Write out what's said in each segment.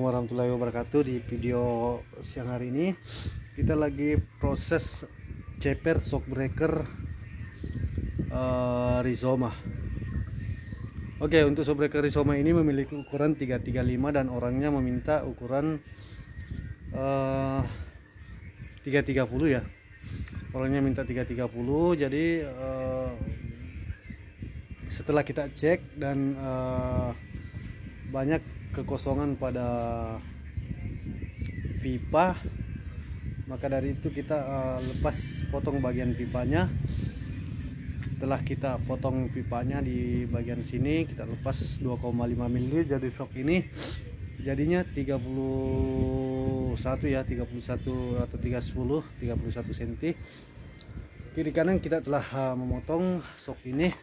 Warahmatullahi wabarakatuh. Di video siang hari ini kita lagi proses ceper shock breaker Rizoma. Oke, untuk shock breaker Rizoma ini memiliki ukuran 335 dan orangnya meminta ukuran 330 ya. Orangnya minta 330. Jadi setelah kita cek dan banyak kekosongan pada pipa, maka dari itu kita lepas potong bagian pipanya. Setelah kita potong pipanya di bagian sini, kita lepas 2,5 mili. Jadi shock ini jadinya 31 ya, 31 atau 31 cm. Kiri kanan kita telah memotong shock ini.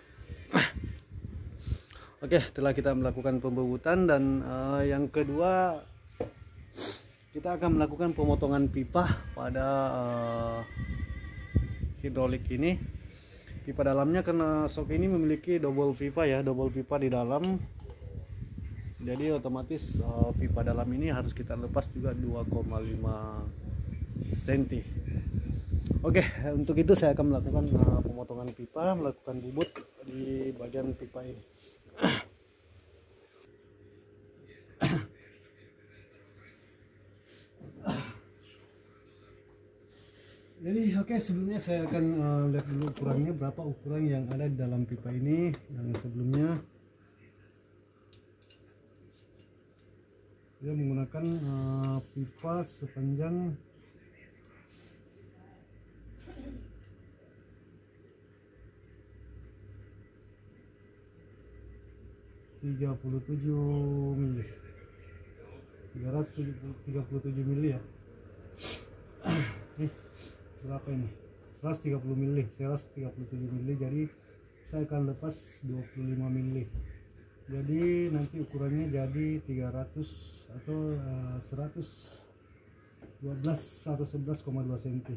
Oke, setelah kita melakukan pembubutan dan yang kedua kita akan melakukan pemotongan pipa pada hidrolik ini. Pipa dalamnya, karena shock ini memiliki double pipa ya, double pipa di dalam. Jadi otomatis pipa dalam ini harus kita lepas juga 2,5 cm. Oke, untuk itu saya akan melakukan pemotongan pipa, melakukan bubut di bagian pipa ini. Jadi oke, sebelumnya saya akan lihat dulu ukurannya, berapa ukuran yang ada di dalam pipa ini. Yang sebelumnya saya menggunakan pipa sepanjang 37 mili, 337 mili ya. Berapa ini? 130 mili, 137 mili. Jadi saya akan lepas 25 mili. Jadi nanti ukurannya jadi 300 atau 112 atau 11,2 cm.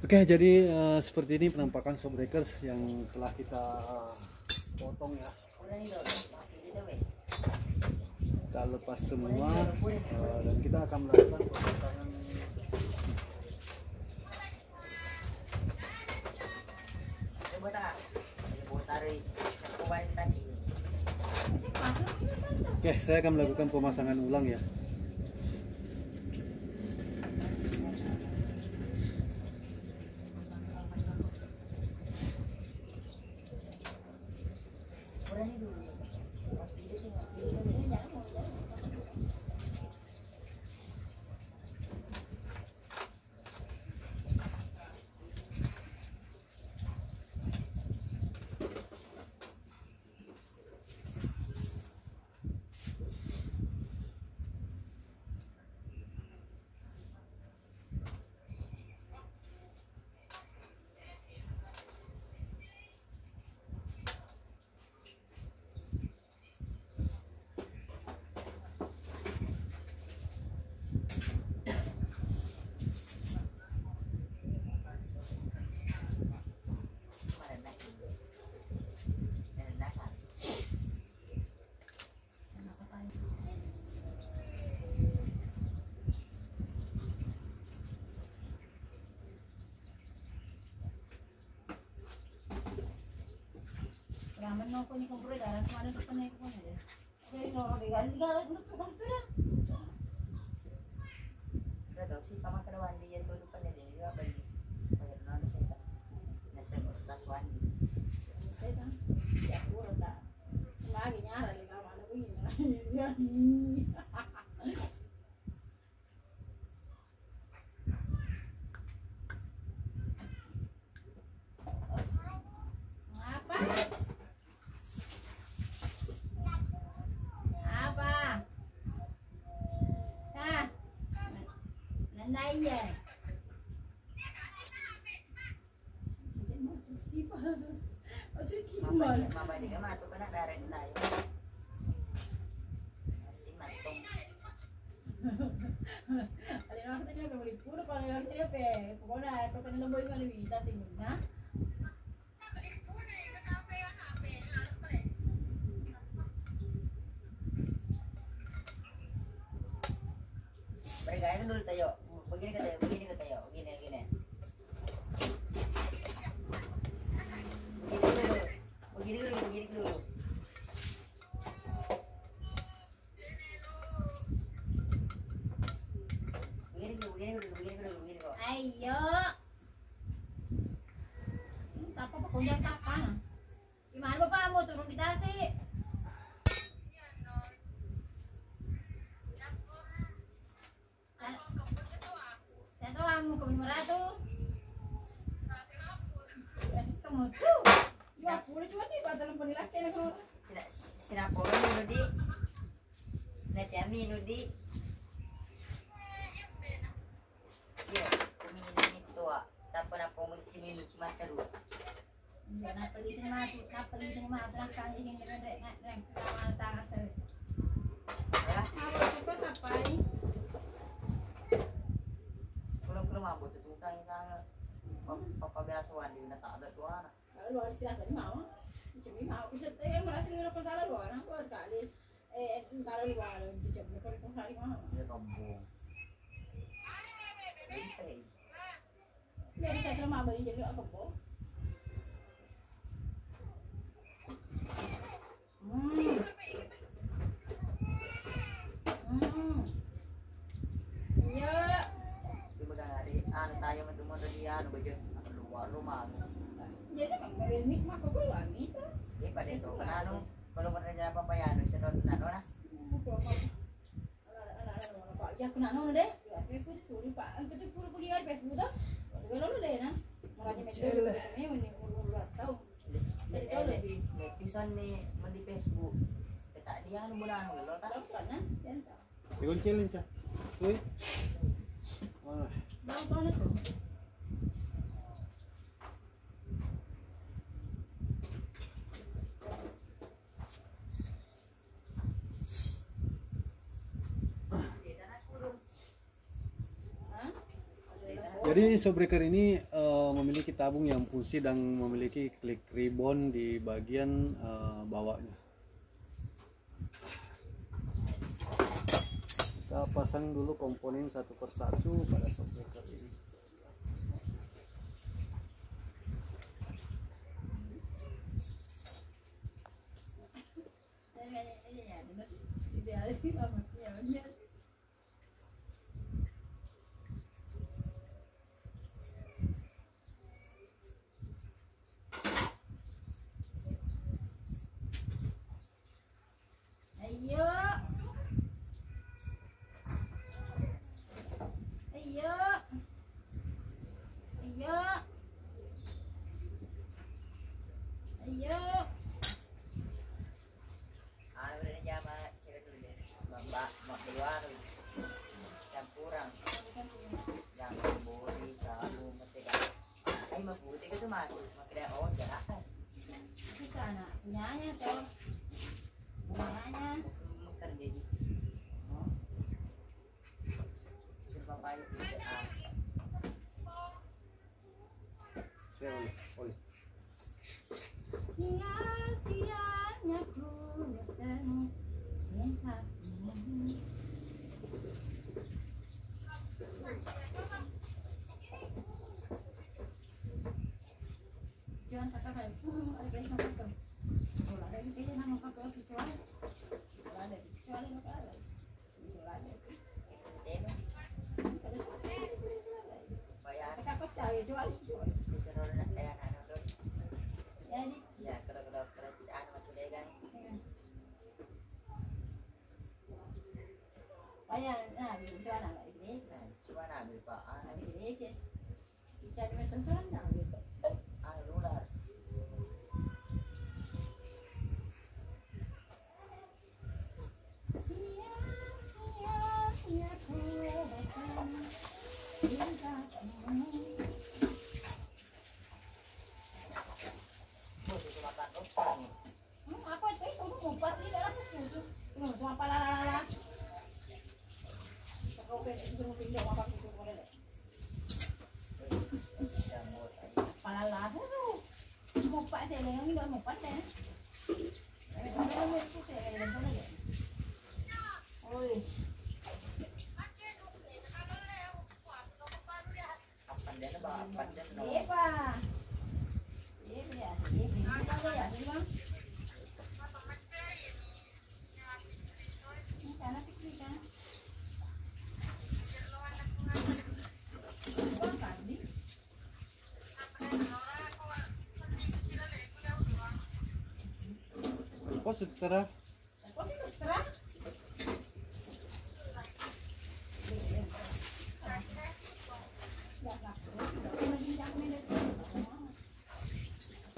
Oke, jadi seperti ini penampakan shock breakers yang telah kita potong ya. Kita lepas semua dan kita akan melakukan pemasangan. Oke, saya akan melakukan pemasangan ulang ya. Gaman no ko ni kumpre daran kumana to panay ko na. Okay, so bigal no to dah. Betul sih, paman kedewan dia tuh depan dia juga bagi bayar nana saya nasi mustas wandi. Saya kan, ya kurang tak. Lagi nyara lagi mana begini. Apa? Apa? Hah? Nanay ya. Mama dia mah tuh kena darah tayo. Masih matung. Alin ako tayo ka balik puro pa lang tayo pe. Pokoknya ko tayo lamboy nga ni dati mo na. Bergaya dulu tayo. Begini ke tayo, begini ke tayo, begini. Begini dulu. Begini dulu. Ayo. Tapa pa kunyang tapa. Gimana bapak mo turun di tasi? Saya tahu kamu ke 500. Kamu tuh. Ya, boleh cuma di dalam penilaian aku. Sinapolo dulu di. Netiami di. Iya, kuminan itu tanpa na po cima terus. Ya, napali sini mah terang kali ini nang tangan ter. Ya, Apa ko sapay? belum mabot itu utang papabasuhan di tak ada tuh anak. Luar biasa mau. Cumi mau bisa teh merasa ngira pentala luar aku sekali. Pentala luar dicek ko hari mau. Dia kampung. Biar saya kira mabali jadi apa po? Iya. Di mudah hari anu tayo matu dia anu baju luar rumah. Jadi mak mobil mik mak ko luar mik. Di pada itu kan anu kalau pernah apa ya anu sedot nano nah. Ya kena nol deh. Ya aku suruh Pak. Aku tuh pura pergi hari Facebook dah. Kalau lu deh nah. Makanya media kami ini umur tahu. Jadi kalau lebih netizen nih di Facebook. Tak dia anu bulan lo tak. tahu kan nah. Dikunci cah. Suy. Mana? Tahu tuh. Jadi Sobreker ini memiliki tabung yang fungsi dan memiliki klik ribbon di bagian bawahnya. Kita pasang dulu komponen satu persatu pada Sobreker ini. Ayo. Ayo. Ayo. Ayo. Anu berani jama cek dulu deh. Mbak mak keluar. Campuran. Yang bodi sabu mentega. Ai mah putih itu mah makanya oh jelas. Di sana punyanya tuh. Punyanya. Mekar jadi. Sumpah payah tidak. Saya oleh. Sia-sianya ku bertemu cinta sini. Jangan kata-kata, ada yang kata. Payah, nah, begitu anak ini. Nah, cuma ambil pak Ini ke. Cari meter sana gitu. ular. Sia-sia ku datang cintamu. Oh, itu makan opan. Apa itu? Itu ngumpat di dalam susu. Cuma pala-lala. Kau itu pindah apa itu boleh. Jamur tadi. Pala-lala tu. Ngumpat saya yang ini ngumpat deh. Oi. Apan dia na ba? Apan dia no. Iya, Pak. Iya, ya. Iya, ya, Bang. Ini kana pikir kan. Bang Kandi. Pos setara. Kok sih terang?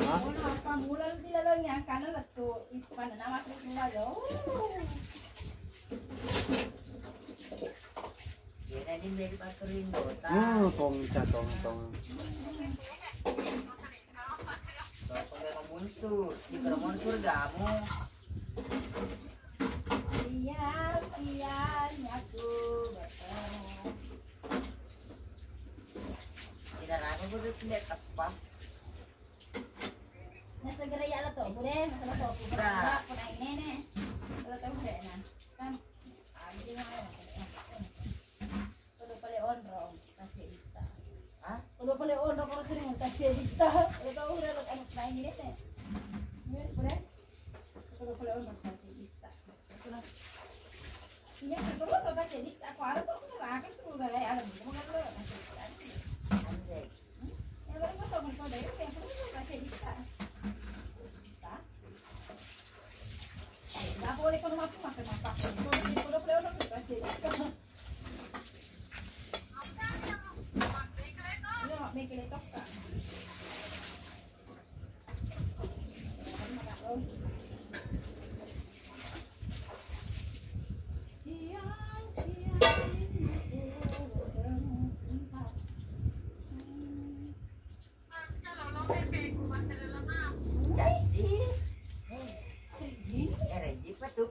Hah? Pamulan sila lang yan, kanan at to, pananamak na sila yun. Dia na din dari Patrindo. Tong tong. Kalau memang munsur, di kalau munsur kamu. Siap, aku bertemu. Tidak aku boleh tidak apa. Nasa geraya lah to, bude, masalah to, bude, pun ini nih. Kalau tahu bude na, kan, abis ini mana? Kalau boleh on rom, kasih kita. Hah? Kalau boleh on rom, kalau sering kasih kita. Kalau tahu udah lo kan main ini nih. Bude, kalau boleh on rom kasih kita. Iya, kalau lo kasih kita, aku harus tuh ngerakan semua gaya alam, mau kan lo kasih kita. Anjay. Ya baru kau tahu kau dari yang perlu kasih kita. Nggak boleh kalau makan masak. Kalau boleh orang juga kasih. Ini mak mikir itu kan.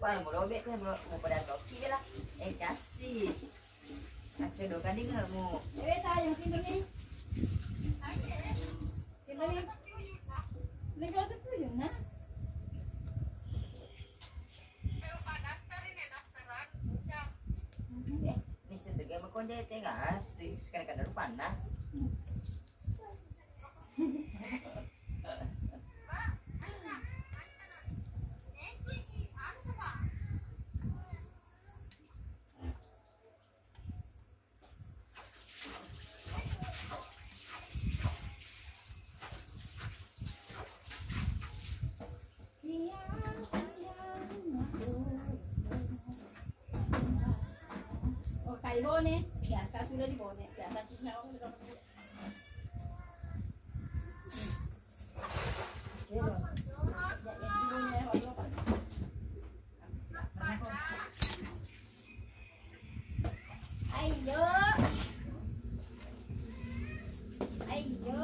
Kalau mau robek kan mau pada toki lah. Kasih. Aceh kan ini nggak mau. Sayang sini nih. Sini nih. Ini kelas 7 nah. Ini sedekah berkonjai tengah. Sekarang kan depan nah. Di bone, ya sekarang sudah di bone, di atas sini aku sudah pakai. Ayo, ayo.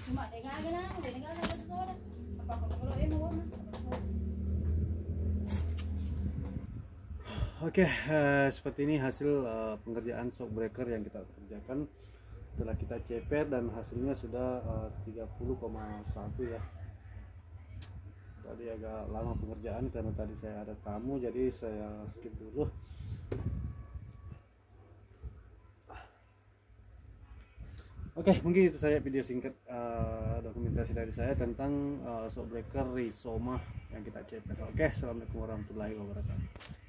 Cuma dengar satu orang. Apa kalau mau? Oke, seperti ini hasil pengerjaan shock breaker yang kita kerjakan Setelah kita cepet dan hasilnya sudah 30,1 ya. Tadi agak lama pengerjaan karena tadi saya ada tamu, jadi saya skip dulu. Oke, mungkin itu saja video singkat dokumentasi dari saya tentang shockbreaker Rizoma yang kita cepet. Oke, assalamualaikum warahmatullahi wabarakatuh.